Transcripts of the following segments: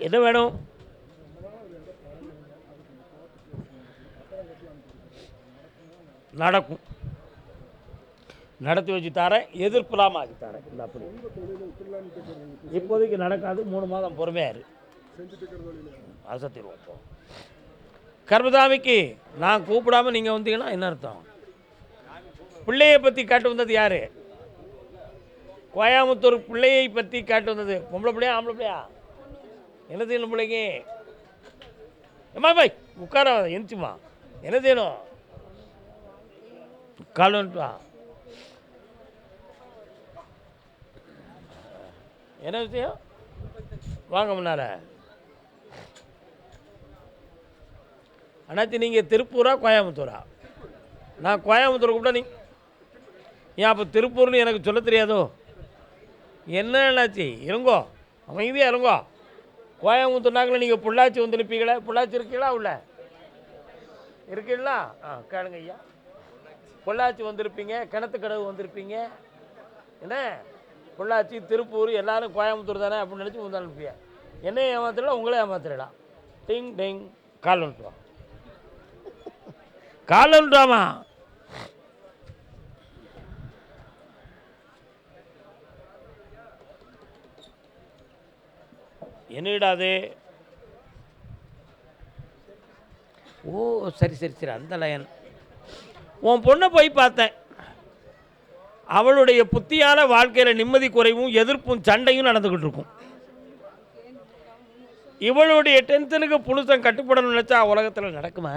என்ன வேணும்? நடக்கும், நடத்தி வச்சு தரேன், எதிர்ப்புலாமல் ஆக்கி தரேன். இந்த அப்படி இப்போதைக்கு நடக்காது, 3 மாதம் பொறுமையாரு அசத்திடுவோம். இப்போ கர்மதாமிக்கு நான் கூப்பிடாமல் நீங்கள் வந்தீங்கன்னா என்ன அர்த்தம்? பிள்ளையை பற்றி காட்டு வந்தது யார்? கோயம்புத்தூர் பிள்ளையை பற்றி காட்டு வந்தது பொம்பளை பிள்ளையா ஆம்பளை பிள்ளையா? என்ன செய்யணும் பிள்ளைங்க? ஏமா பாய் உட்கார எந்திச்சுமா, என்ன செய்யணும்? காலன்ட்டா என்ன விஷயம்? வாங்க முன்னால. அண்ணாச்சி நீங்கள் திருப்பூரா கோயம்புத்தூரா? நான் கோயம்புத்தூர் கூப்பிட்டா நீ ஏன் அப்போ திருப்பூர்னு எனக்கு சொல்ல தெரியாதோ? என்ன அண்ணாச்சி இருங்கோ, அமைதியாக இருங்கோ. கோயம்புத்தூர்னாக்கில் நீங்கள் பொள்ளாச்சி வந்து நிற்பீங்களே, பொள்ளாச்சி இருக்கீங்களா? உள்ள இருக்கீங்களா? கேளுங்க ஐயா. பொள்ளாச்சி வந்திருப்பீங்க, கிணத்துக்கடவு வந்திருப்பீங்க, என்ன பொள்ளாச்சி திருப்பூர் எல்லோரும் கோயம்புத்தூர் தானே அப்படின்னு நினச்சி வந்து அனுப்பியா. என்னையும் ஏமாத்திடலாம், உங்களே ஏமாத்திடலாம். டிங் டிங் கால் வந்துட்டுவா, கால் வந்துட்டாமா. என்னடாது? ஓ சரி சரி சரி, அந்த லைன். உன் பொண்ணை போய் பார்த்தேன், அவளுடைய புத்தியால் வாழ்க்கையில் நிம்மதி குறைவும் எதிர்ப்பும் சண்டையும் நடந்துக்கிட்டு இருக்கும். இவளுடைய டென்ஷனுக்கு புனுஷன் கட்டுப்படணும்னு நினச்சா உலகத்தில் நடக்குமா?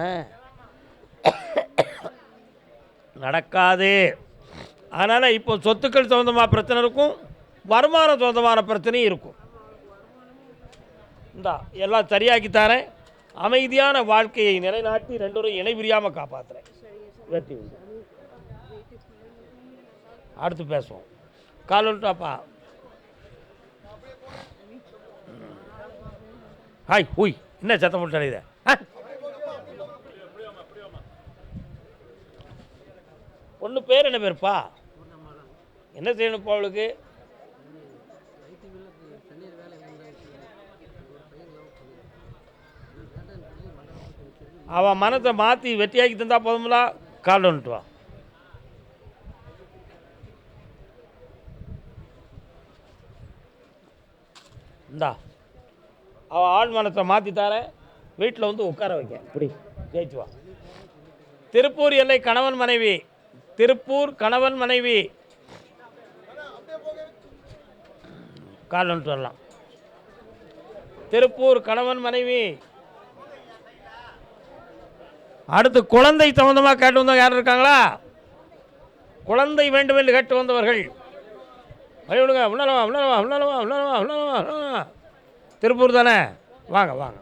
நடக்காது. அதனால் இப்போ சொத்துக்கள் சொந்தமாக பிரச்சனை இருக்கும், வருமானம் சொந்தமான பிரச்சனையும் இருக்கும். இந்தா எல்லாம் சரியாக்கி தரேன், அமைதியான வாழ்க்கையை நிலைநாட்டி 2 பேரும் இணை பிரியாமல் காப்பாற்றுறேன். வெற்றி உண்டு. அடுத்து பேசுவோம். கால் வந்துட்டாப்பா. ஹாய் ஹூய், என்ன சத்தம் போட்டு இதை? பொண்ணு பேர் என்ன பேருப்பா? என்ன செய்யணுப்பா அவளுக்கு? அவன் மனத்தை மாற்றி வெட்டியாக்கி தந்தா போதும்ல. கால் வந்துட்டு வா. இந்தா அவள் ஆள் மனத்தை மாற்றி தரேன், வீட்டில் வந்து உட்கார வைக்க. இப்படி ஜெயிச்சு வா. திருப்பூர் எல்லை கணவன் மனைவி, திருப்பூர் கணவன் மனைவி. கால் வந்துட்டு வரலாம். திருப்பூர் கணவன் மனைவி. அடுத்து குழந்தை சம்பந்தமாக கேட்டு வந்தவங்க யாரும் இருக்காங்களா? குழந்தை வேண்டும் என்று கேட்டு வந்தவர்கள் விடுங்க. உள்ளவா உள்ளவா உள்ளவா உள்ளவா உள்ளவா. திருப்பூர் தானே? வாங்க வாங்க.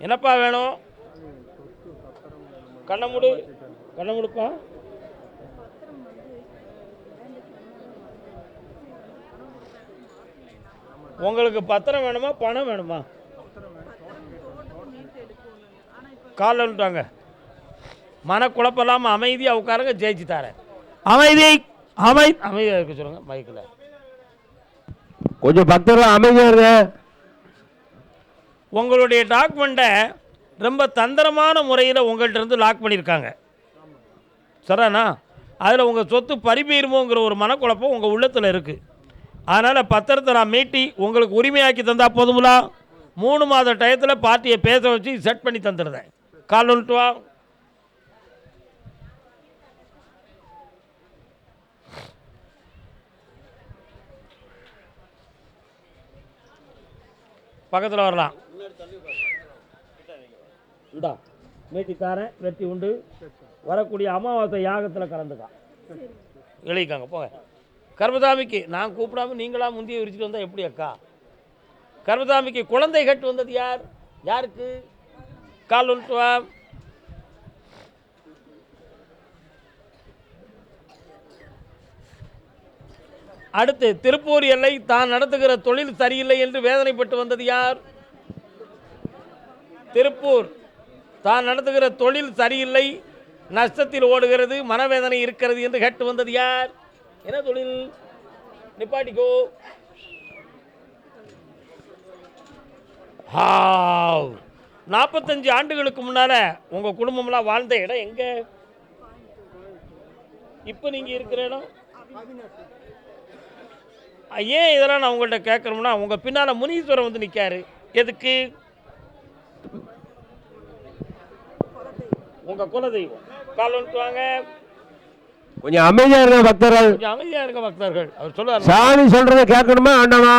என்னப்பா வேணும்? கண்ணமுடு, கண்ணமுடுப்பா. உங்களுக்கு பத்திரம் வேணுமா பணம் வேணுமா? காலில் வந்துட்டாங்க. மனக்குழப்பம் இல்லாமல் அமைதியாக உட்காருங்க, ஜெயிச்சு தரேன். அமைதி அமைதியாக இருக்க சொல்லுங்க. மைக்கில் கொஞ்சம் பக்தர்கள் அமைதியாக இருங்க. உங்களுடைய டாக்குமெண்ட்டை ரொம்ப தந்திரமான முறையில் உங்கள்கிட்ட இருந்து லாக் பண்ணியிருக்காங்க, சரிண்ணா? அதில் உங்கள் சொத்து பறிபீருமோங்கிற ஒரு மனக்குழப்பம் உங்கள் உள்ளத்தில் இருக்குது. அதனால் பத்திரத்தை நான் மீட்டி உங்களுக்கு உரிமையாக்கி தந்தால் போதுங்களா? 3 மாத டயத்தில் பார்ட்டியை பேச வச்சு செட் பண்ணி தந்துடுறேன். கால் வந்துட்டு வா. பக்கத்தில் வரலாம். இந்தா மீட்டி தாரேன், வெற்றி உண்டு. வரக்கூடிய அமாவாசை யாகத்தில் கலந்துக்கா, எழுதிக்காங்க போங்க. கர்மசாமிக்கு நான் கூப்பிடாம நீங்களா முந்திய விரிச்சிட்டு வந்தால் எப்படி அக்கா? கர்மசாமிக்கு குழந்தை கட்டு வந்தது யார்? யாருக்கு? கால் வந்துட்டு வா. அடுத்து திருப்பூர் எல்லை தான் நடத்துகிற தொழில் சரியில்லை என்று வேதனைப்பட்டு வந்தது யார்? திருப்பூர் தான் நடத்துகிற தொழில் சரியில்லை, நஷ்டத்தில் ஓடுகிறது, மனவேதனை இருக்கிறது என்று கேட்டு வந்தது யார்? என்ன தொழில்? நிப்பாட்டிக்கோ. ஹாவ் 45 ஆண்டுகளுக்கு முன்னால் உங்கள் குடும்பம்லாம் வாழ்ந்த இடம் எங்கே? இப்போ நீங்கள் இருக்கிற இடம் ஏன் இதெல்லாம் நான் உங்கள்கிட்ட கேட்குறோம்னா, உங்கள் பின்னால் முனீஸ்வரன் வந்து நிற்காரு. எதுக்கு? உங்கள் குலதெய்வம். கால் வந்துட்டு வாங்க. கொஞ்சம் அமைதியா இருக்க பக்தர்கள், கொஞ்சம் அமைதியாக இருக்க பக்தர்கள். அவர் சொல்லுவார், சாமி சொல்றதை கேட்கணுமா வேண்டாமா?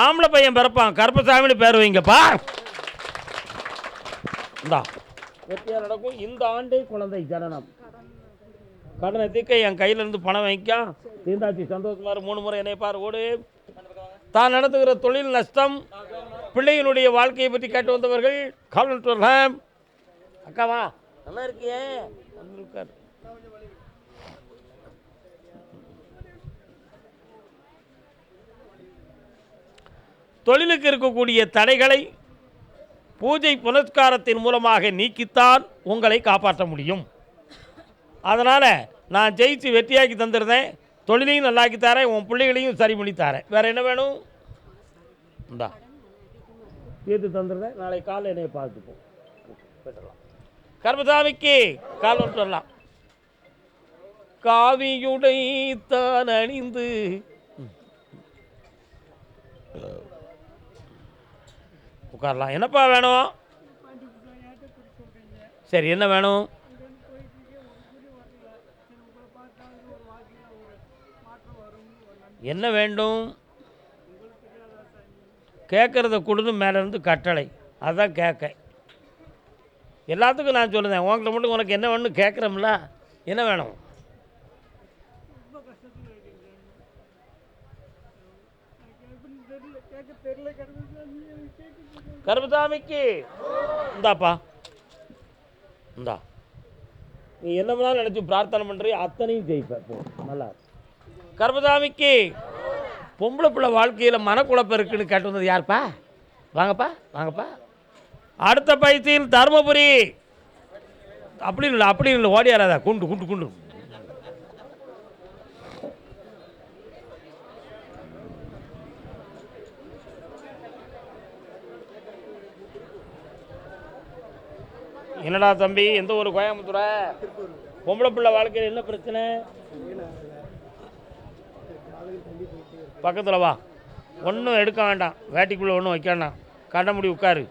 ஆம்பளை பையன் பிறப்பான், கருப்பசாமின்னு பேர் வைங்கப்பா. இந்தா வெற்றியாக நடக்கும். இந்த ஆண்டே குழந்தை ஜனனம். கடனை தீர்க்க என் கையிலேருந்து பணம் வாங்கிக்கா. தீர்ந்தாச்சி சந்தோஷமா 3 முறை என்னை பார் ஓடு. தான் நடத்துகிற தொழில் நஷ்டம், பிள்ளைகளுடைய வாழ்க்கையை பற்றி கேட்டு வந்தவர்கள் கால் வரலாம். அக்காவா நல்லா இருக்கியே? இருக்காரு. தொழிலுக்கு இருக்கக்கூடிய தடைகளை பூஜை புனஸ்காரத்தின் மூலமாக நீக்கித்தான் உங்களை காப்பாற்ற முடியும். அதனால் நான் ஜெயிச்சு வெற்றியாக்கி தந்துடுறேன். தொழிலையும் நல்லாக்கி தரேன், உன் பிள்ளைகளையும் சரி பண்ணி தரேன். வேறு என்ன வேணும்? இந்தா தீர்த்து தந்துடுறேன். நாளை காலை என்னையை பார்த்துப்போம். பெற்றலாம். கர்மசாமிக்கு கால் ஒன்று வரலாம். காவியுடை தான் அணிந்து உட்காரலாம். என்னப்பா வேணும்? சரி, என்ன வேணும்? என்ன வேண்டும்? கேட்குறத கொடுத்து மேலேருந்து கட்டளை. அதான் கேட்க. எல்லாத்துக்கும் நான் சொல்லுறேன். உங்கள்கிட்ட மட்டும் உனக்கு என்ன வேணும்னு கேட்குறோம்ல. என்ன வேணும்? கருப்பசாமிக்கு இந்தாப்பா, இந்தா. நீ என்ன வேணாலும் நினச்சி பிரார்த்தனை பண்ணுறிய அத்தனையும் ஜெயிப்ப. போ, நல்லா. கருப்பசாமிக்கு பொம்பளை பிள்ளை வாழ்க்கையில் மனக்குழப்பம் இருக்குன்னு கேட்டு வந்தது யாருப்பா? வாங்கப்பா, வாங்கப்பா. அடுத்த பயிற்சியில் தருமபுரி. அப்படி இல்லை ஓடியாராதா. குண்டு குண்டு குண்டு. என்னடா தம்பி, எந்த ஒரு கோயம்புத்தூரா? பொம்பளை பிள்ளை வாழ்க்கையில் என்ன பிரச்சனை? பக்கத்தில் வா. ஒன்றும் எடுக்க வேண்டாம், வேட்டிக்குள்ளே ஒன்றும் வைக்க வேண்டாம். கண்ண முடி உட்காரு.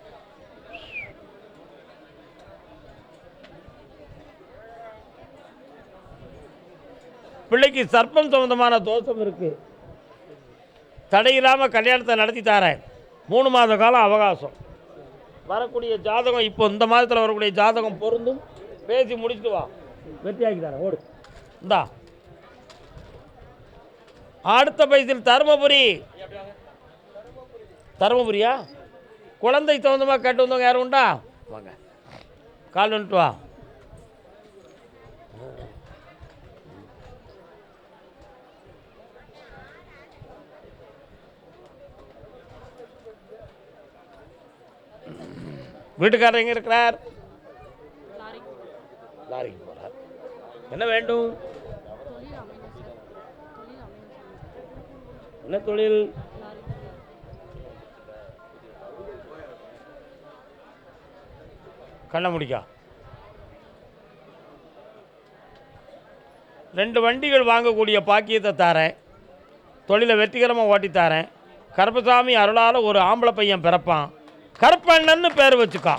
பிள்ளைக்கு சர்ப்பம் சம்பந்தமான தோஷம் இருக்குது. தடையில்லாமல் கல்யாணத்தை நடத்தி தரேன். 3 மாத காலம் அவகாசம். வரக்கூடிய ஜாதகம் இப்போ இந்த மாதத்தில் வரக்கூடிய ஜாதகம் பொருந்தும். பேசி முடிச்சுட்டு வா, வெற்றியாக்கி தரேன். ஓடு. இந்தா அடுத்த பைசில் தருமபுரி. தருமபுரியா? குழந்தை சம்பந்தமாக கேட்டு வந்தவங்க யாரும் உண்டா? வாங்க, கால் வந்துட்டு வா. வீட்டுக்காரர் எங்கே இருக்கிறார்? லாரிக்கு போகிறார். என்ன வேண்டும்? என்ன தொழில்? கண்ண முடிக்கா. 2 வண்டிகள் வாங்கக்கூடிய பாக்கியத்தை தாரேன். தொழிலை வெற்றிகரமாக ஓட்டி தாரேன். கருப்பசாமி அருளால் ஒரு ஆம்பளை பையன் பிறப்பான். கருப்பண்ணன்னு பேர் வச்சுக்கா.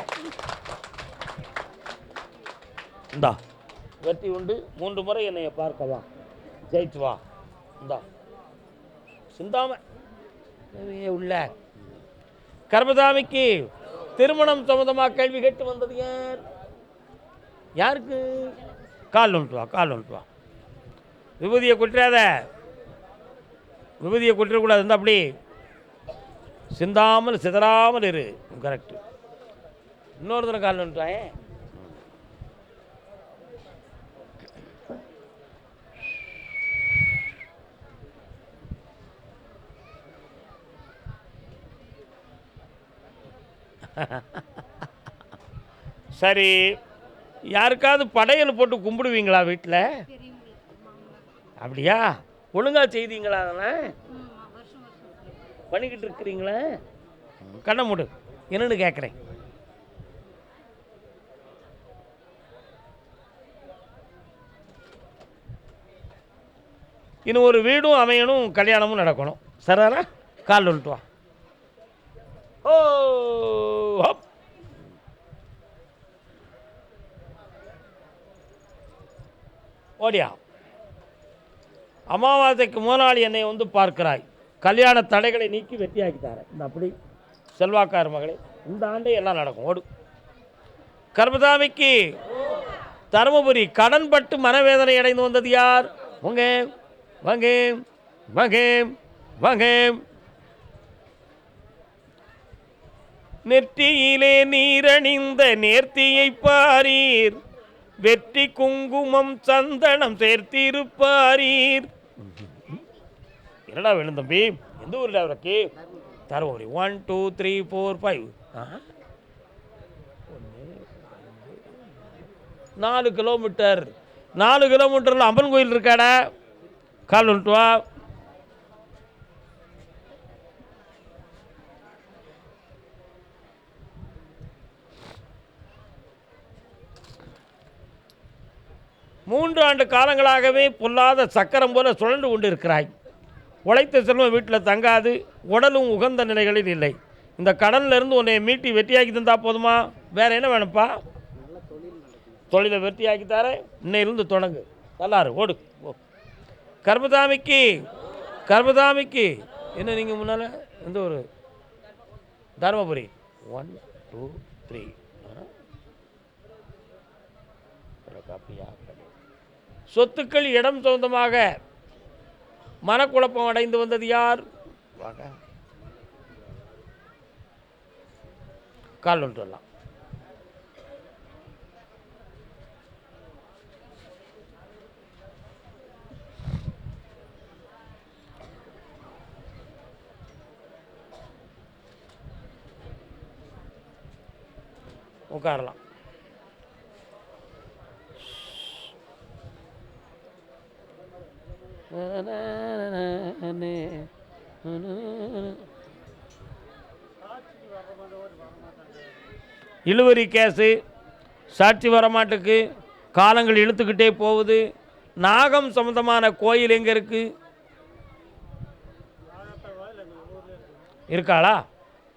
இந்தா வெற்றி உண்டு. 3 முறை என்னைய பார்க்கவா. ஜெயிச்சு வா. இந்தா சிந்தாம உள்ள. கருப்பசாமிக்கு திருமணம் சம்பந்தமாக கேள்வி கேட்டு வந்தது யார்? யாருக்கு? கால் வந்துட்டு வா, கால் வந்துட்டு வா. விபூதியை கொட்டுறாத. விபூதியை கொட்டிடக்கூடாது. இருந்தால் அப்படி சிந்தாமல் சிதறாமல் இரு. கரெக்டு. இன்னொரு தடவை கால் வந்துட்டாயே. சரி, யாருக்காவது படையல் போட்டு கும்பிடுவீங்களா வீட்டில்? அப்படியா? ஒழுங்கா செய்தீங்களா? அதெல்லாம் பண்ணிக்கிட்டு இருக்கிறீங்களா? கண்ணை மூடு, என்னன்னு கேட்குறேன். இன்னும் ஒரு வீடும் அமையணும், கல்யாணமும் நடக்கணும். சரிதானா? கால் விட்டு வா. ஓ ஹப். ஓடியா. அமாவாசைக்கு முதலாளி என்னை வந்து பார்க்கிறாய். கல்யாண தடைகளை நீக்கி வெற்றியாக்கித்தாரேன். இந்த அப்படி செல்வாக்கார் மகளே, இந்த ஆண்டே எல்லாம் நடக்கும். ஓடு. கர்மதாமிக்கு தருமபுரி கடன்பட்டு மனவேதனை அடைந்து வந்தது யார்? உங்க வாங்க வாங்க வாங்க. நெற்றியிலே நீரணிந்த நேர்த்தியை பாரீர், வெற்றி குங்குமம் சந்தனம் சேர்த்திருப்பாரீர். என்னடா வேணும் தம்பி? எந்த ஊரில் அவருக்கு? தருமபுரி. 1 2 3 4 5 4 கிலோமீட்டர். 4 கிலோமீட்டரில் அம்மன் கோயில் இருக்காடா? கால் விட்டு வா. மூன்று ஆண்டு காலங்களாகவே பொல்லாத சக்கரம் போல சுழன்று கொண்டு இருக்கிறாய். உழைத்த செல்வம் வீட்டில் தங்காது, உடலும் உகந்த நிலைகளில் இல்லை. இந்த கடனிலிருந்து உன்னை மீட்டி வெற்றியாக்கி தந்தா போதுமா? வேறு என்ன வேணும்ப்பா? தொழிலை வெற்றியாக்கி தரேன், இன்னையிலிருந்து தொடங்கு. நல்லாரு, ஓடு. கர்மதாமிக்கு கர்மதாமிக்கு என்ன நீங்கள் முன்னால் எந்த ஒரு தருமபுரி 1 2 3 காப்பியா. சொத்துக்கள் இடம் சொந்தமாக மனக்குழப்பம் அடைந்து வந்தது யார்? வாங்க, கால் ஒன்று வரலாம். உட்காரலாம். இழுவரி கேஸு, சாட்சி வரமாட்டுக்கு, காலங்கள் இழுத்துக்கிட்டே போகுது. நாகம் சம்பந்தமான கோயில் எங்கே இருக்கு? இருக்காளா?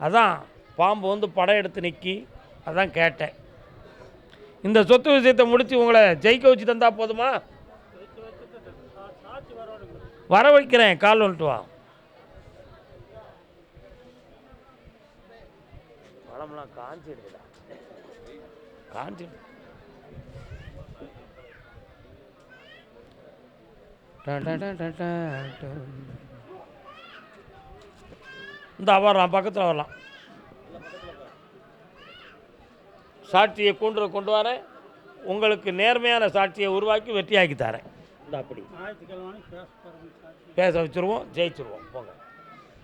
அதான் பாம்பு வந்து படம் எடுத்து நிற்கி, அதான் கேட்டேன். இந்த சொத்து விஷயத்தை முடித்து உங்களை ஜெயிக்க வச்சு தந்தா போதுமா? வர வைக்கிறேன், கால் வந்துட்டு வா. பழம்லாம் காஞ்சிடுதா? காஞ்சிடு. இந்த வரலாம், பக்கத்தில் வரலாம். சாட்சியை கொண்டு வரேன். உங்களுக்கு நேர்மையான சாட்சியை உருவாக்கி வெற்றியாக்கி தரேன். இந்த அப்படி பேச வச்சுருவோம், ஜெயிச்சிருவோம். போங்க.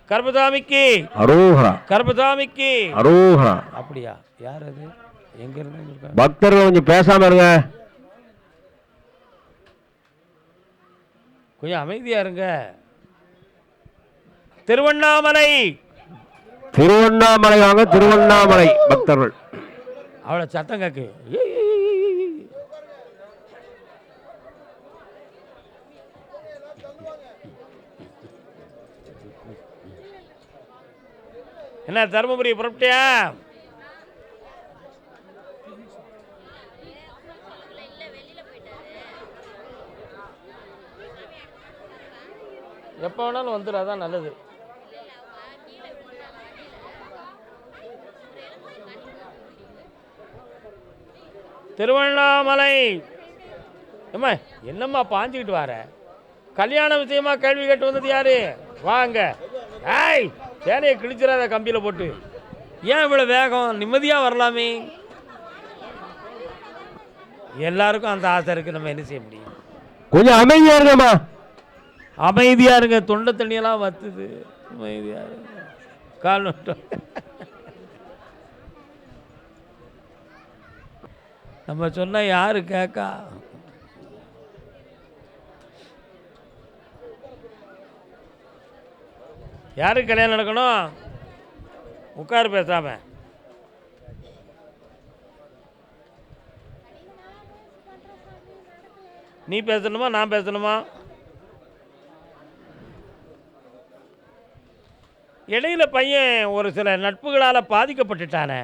கர்மதாமிக்கு அரோகரா. கர்மதாமிக்கு அரோகரா. அப்படியா? யார் அது? எங்க இருந்து? பக்தர்கள் கொஞ்சம் பேசாம இருங்க, கொஞ்சம் அமைதியா இருங்க. திருவண்ணாமலை. திருவண்ணாமலை வாங்க, திருவண்ணாமலை பக்தர்கள். அவளை சத்தம் கேக்கு. என்ன தருமபுரி புறப்பட்டியா? எப்போ வேணாலும் வந்துடு, அதான் நல்லது. திருவண்ணாமலை. ஏம்மா என்னம்மா பாஞ்சிக்கிட்டு வர? கல்யாண விஷயமா கேள்வி கேட்டு வந்தது யாரு? வாங்க. ஏய், சேனையை கிழிச்சிடாத கம்பியில் போட்டு. ஏன் இவ்வளோ வேகம்? நிம்மதியாக வரலாமே. எல்லாருக்கும் அந்த ஆசை இருக்குது, நம்ம என்ன செய்ய முடியும்? கொஞ்சம் அமைதியா இருங்கம்மா. அமைதியாக இருங்க, தொண்டை தண்ணியெல்லாம் வத்துது. அமைதியாக இருங்க, கால் நோட்டம். நம்ம சொன்னால் யார் கேட்கா? யாருக்கு கல்யாணம் நடக்கணும்? உட்காரு பேசாம. நீ பேசணுமா நான் பேசணுமா? இடையில பையன் ஒரு சில நட்புகளால் பாதிக்கப்பட்டுட்டானே,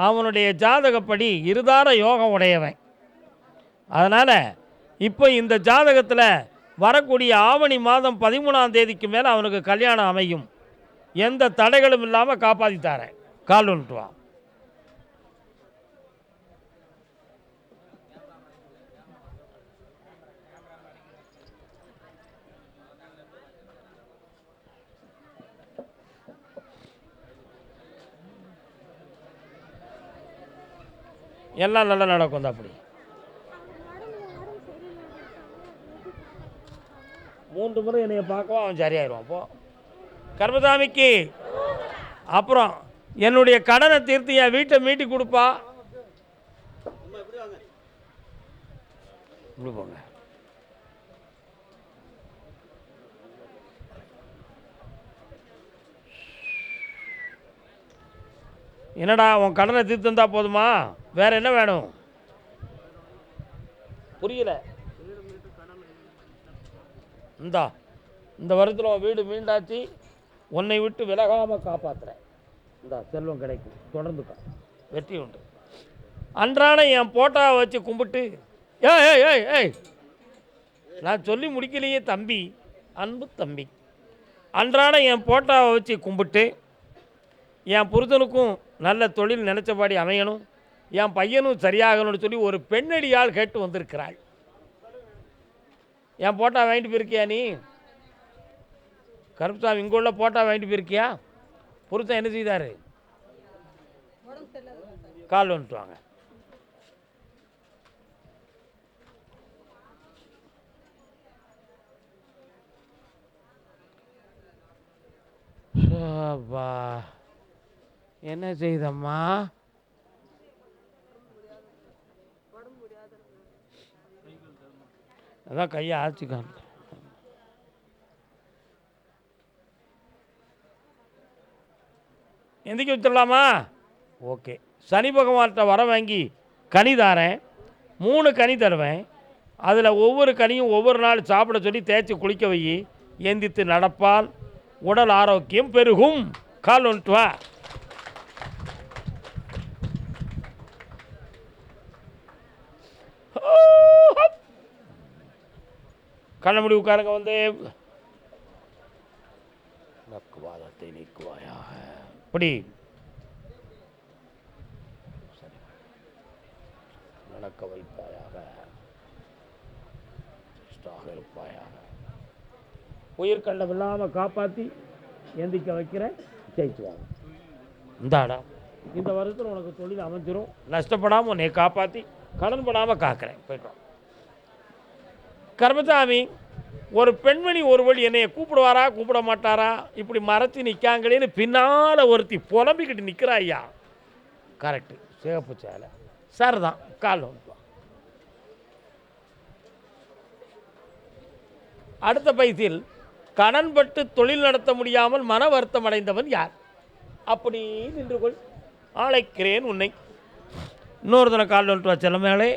அவனுடைய ஜாதகப்படி இருதார யோகம் உடையவன். அதனால் இப்போ இந்த ஜாதகத்தில் வரக்கூடிய ஆவணி மாதம் 13ஆம் தேதிக்கு மேலே அவனுக்கு கல்யாணம் அமையும். எந்த தடைகளும் இல்லாமல் காப்பாற்றித்தாரேன். கால் வந்துட்டு வா. எல்லாம் நல்லா நடக்கும் தான். அப்படி 3 முறை என்னைய பார்க்கவும் அவன் சரியாயிடுவான். அப்போ கர்மசாமிக்கு அப்புறம் என்னுடைய கடனை தீர்த்து என் வீட்டை மீட்டி கொடுப்பா. இப்படி போங்க. என்னடா உன் கடனை தீர்த்து தந்தா போதுமா? வேற என்ன வேணும்? புரியல. இந்த வருடத்தில் உன் வீடு மீண்டாச்சு. உன்னை விட்டு விலகாமல் காப்பாற்றுறேன். செல்வம் கிடைக்கும். தொடர்ந்துக்கா, வெற்றி உண்டு. அன்றாட என் போட்டாவை வச்சு கும்பிட்டு, ஏய் ஏய் ஏய் ஏய் நான் சொல்லி முடிக்கலையே தம்பி, அன்பு தம்பி. அன்றாட என் போட்டாவை வச்சு கும்பிட்டு, என் புருஷனுக்கும் நல்ல தொழில் நினச்சபடி அமையணும், என் பையனும் சரியாகணும்னு சொல்லி ஒரு பெண்ணடியால் கேட்டு வந்திருக்கிறாள். என் போட்டா வாங்கிட்டு போயிருக்கியா நீ? கருப்புசாமி இங்கே உள்ள போட்டா வாங்கிட்டு போயிருக்கியா? புருஷன் என்ன செய்தார்? கால் வந்துட்டு வாங்க. என்ன செய்தம்மா? அதான் கையை ஆச்சுக்கான். எந்திக்க வச்சிடலாமா? ஓகே. சனி பகவான்கிட்ட வர வாங்கி கனி தாரேன். 3 கனி தருவேன். அதில் ஒவ்வொரு கனியும் ஒவ்வொரு நாள் சாப்பிட சொல்லி தேய்ச்சி குளிக்க வை. எந்தித்து நடப்பால் உடல் ஆரோக்கியம் பெருகும். கால் வந்துட்டு வா. கண்ணமுடி உட்காருங்க. வந்து நக்குவாதத்தை நீக்குவாயாக. இப்படி நடக்க வைப்பாயாக, இருப்பாயாக. உயிர் கண்டம் இல்லாமல் காப்பாற்றி எந்திக்க வைக்கிறேன். ஜெயிச்சுவாங்க. இந்தாடா, இந்த வருஷத்தில் உனக்கு தொழில் அமைஞ்சிரும். நஷ்டப்படாமல் உன்னை காப்பாற்றி கடன் படாமல் காக்கிறேன். போய்ட்டோம். கர்மசாமி, ஒரு பெண்மணி ஒரு வழி என்னைய கூப்பிடுவாரா கூப்பிட மாட்டாரா இப்படி மறைச்சி நிற்காங்களேன்னு பின்னால் ஒருத்தி புலம்பிக்கிட்டு நிற்கிறா. ஐயா கரெக்டு. சிவப்பு சேலை சார் தான். கால் வந்துட்டு. அடுத்த பைசில் கடன் பட்டு தொழில் நடத்த முடியாமல் மன வருத்தம் அடைந்தவன் யார்? அப்படி நின்று கொள். அழைக்கிறேன் உன்னை. இன்னொரு தினம் கால் வந்துட்டு வா. செல்லமேலே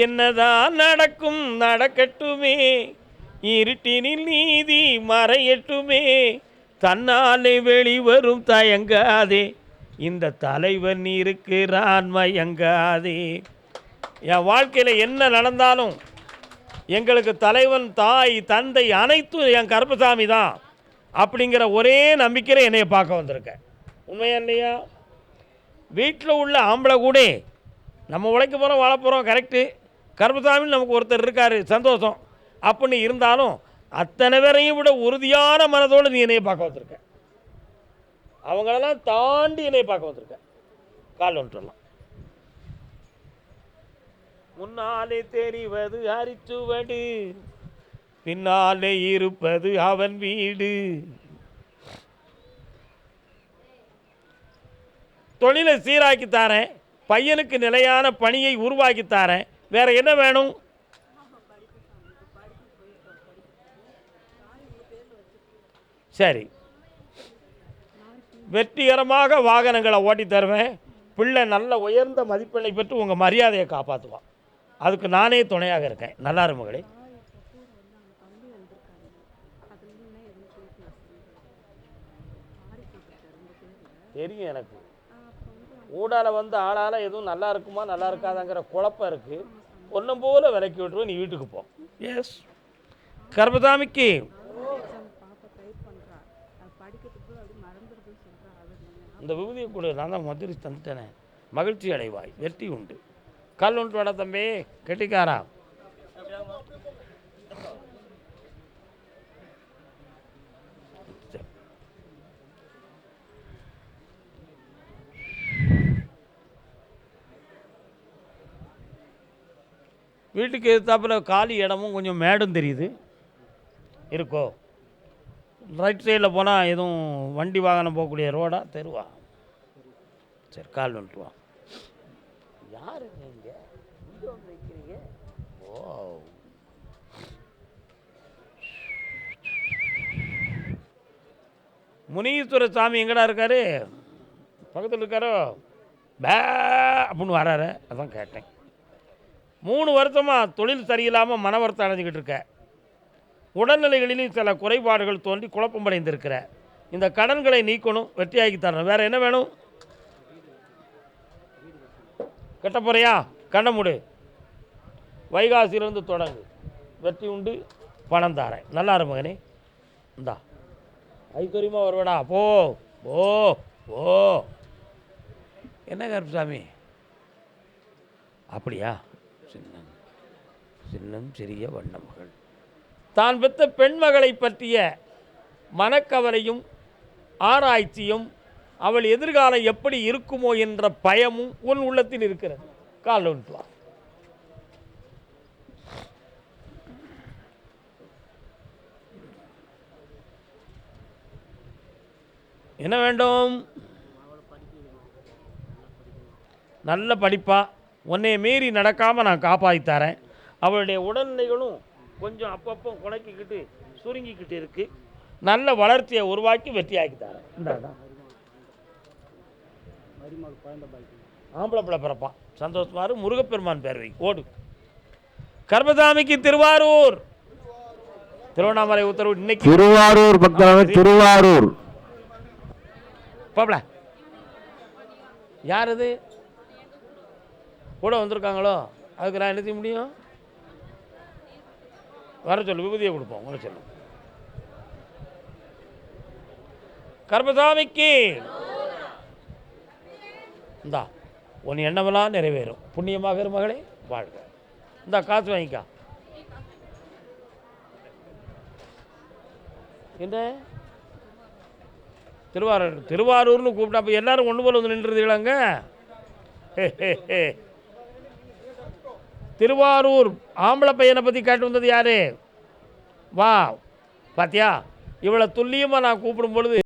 என்னதான் நடக்கும் நடக்கட்டுமே, இருட்டினில் நீதி மறையட்டுமே, தன்னாலே வெளிவரும் தயங்காதே, இந்த தலைவன் இருக்கிறான் மயங்காதே. என் வாழ்க்கையில் என்ன நடந்தாலும் எங்களுக்கு தலைவன் தாய் தந்தை அனைத்தும் என் கருப்பசாமி தான் அப்படிங்கிற ஒரே நம்பிக்கையில் என்னைய பார்க்க வந்திருக்கேன். உண்மையா இல்லையா? வீட்டில் உள்ள ஆம்பளை கூட நம்ம உழைக்க போகிறோம் வாழ போகிறோம், கரெக்டு. கருப்பசாமின்னு நமக்கு ஒருத்தர் இருக்கார், சந்தோஷம். அப்படின்னு இருந்தாலும் அத்தனை பேரையும் விட உறுதியான மனதோடு நீ என்னையை பார்க்க வந்திருக்க. அவங்களெல்லாம் தாண்டி என்னையை பார்க்க வந்திருக்க. கால் வந்துடலாம். முன்னாலே தெரிவது அரிச்சுவடு, பின்னாலே இருப்பது அவன் வீடு. தொழிலை சீராக்கி தாரேன், பையனுக்கு நிலையான பணியை உருவாக்கி தாரேன், வேற என்ன வேணும்? சரி, வெற்றிகரமாக வாகனங்களை ஓட்டி தருவேன். பிள்ளை நல்ல உயர்ந்த மதிப்பெண்ணை பெற்று உங்கள் மரியாதையை காப்பாற்றுவான். அதுக்கு நானே துணையாக இருக்கேன். நல்லா இரு மகளே. தெரியும் எனக்கு. ஊடால வந்து ஆளால எதுவும் நல்லா இருக்குமா நல்லா இருக்காதாங்கிற குழப்பம் இருக்குது. ஒன்றும் போல விலக்கி விட்டுருவோம், நீ வீட்டுக்கு போ. எஸ் கர்மதாமிக்கு இந்த விபூதியை கூட நான் தான் மதுரை தந்துட்டேனே. மகிழ்ச்சி அடைவாய், வெற்றி உண்டு. கல் ஒன்று வாடா தம்பி, கெட்டிக்காரா. வீட்டுக்கு எதிர்த்தாப்புல காலி இடமும் கொஞ்சம் மேடும் தெரியுது இருக்கோ. ரைட் சைடில் போனால் எதுவும் வண்டி வாகனம் போகக்கூடிய ரோடா தெருவா? சரி, கால் வந்துட்டு வா. யார் நீங்கள் இங்கே வந்து வைக்கிறீங்க? ஓ, முனீஸ்வர சாமி எங்கடா இருக்காரு? பக்கத்தில் இருக்காரோ? பே அப்படின்னு வராரு, அதான் கேட்டேன். 3 வருஷமாக தொழில் சரியில்லாமல் மன வருத்தம் அடைஞ்சிக்கிட்டு இருக்க. உடல்நிலைகளிலும் சில குறைபாடுகள் தோன்றி குழப்பமடைந்திருக்கிற. இந்த கடன்களை நீக்கணும், வெற்றியாக்கி தரணும். வேறு என்ன வேணும்? கட்ட போறியா? கண்ண மூடு. வைகாசியிலிருந்து தொடங்கு, வெற்றி உண்டு, பணம் தாரேன். நல்லா இரு மகனே. இந்தா ஐஸ்வர்யமாக வருவடா. போ ஓ ஓ. என்ன கருப்புசாமி அப்படியா? சின்னம் சின்னம் சிறிய வண்ண மகள். தான் பெற்ற பெண் மகளை பற்றிய மனக்கவலையும் ஆராய்ச்சியும் அவள் எதிர்காலம் எப்படி இருக்குமோ என்ற பயமும் உன் உள்ளத்தில் இருக்கிறது. கால் ஒன்று வா. என்ன வேண்டும்? நல்ல படிப்பா, உன்னை மீறி நடக்காமல் நான் காப்பாற்றி தரேன். அவளுடைய உடல்நிலைகளும் கொஞ்சம் அப்பப்போ குலைக்கிக்கிட்டு சுருங்கிக்கிட்டு இருக்கு. நல்ல வளர்ச்சியை உருவாக்கி வெற்றியாக்கி தரேன். இந்தாடா ஆம்பளை பிள்ளை பிறப்பான், சந்தோஷமாரு. முருகப்பெருமான் பேர் வை. ஓடு. கர்மசாமிக்கு திருவாரூர், திருவண்ணாமலை உத்தரவு. இன்னைக்கு திருவாரூர் பக்தர், திருவாரூர். பாப்பல யார் இது கூட வந்திருக்காங்களோ? அதுக்கு நான் என்ன செய்ய முடியும்? வர சொல்லு, விபூதியை கொடுப்போம். வர சொல்லு. கர்மசாமிக்கு இந்தா உன் எண்ணமெல்லாம் நிறைவேறும். புண்ணியமாக மகளே, வாழ்க. இந்தா காசு வாங்கிக்கா. என்ன திருவாரூர்னு கூப்பிட்டா அப்போ எல்லாரும் ஒன்று போல வந்து நின்றுதுங்களாங்க. திருவாரூர் ஆம்பளை பையனை பற்றி கேட்டு வந்தது யாரு? வா பாத்தியா, இவளை துல்லியமாக நான் கூப்பிடும் பொழுது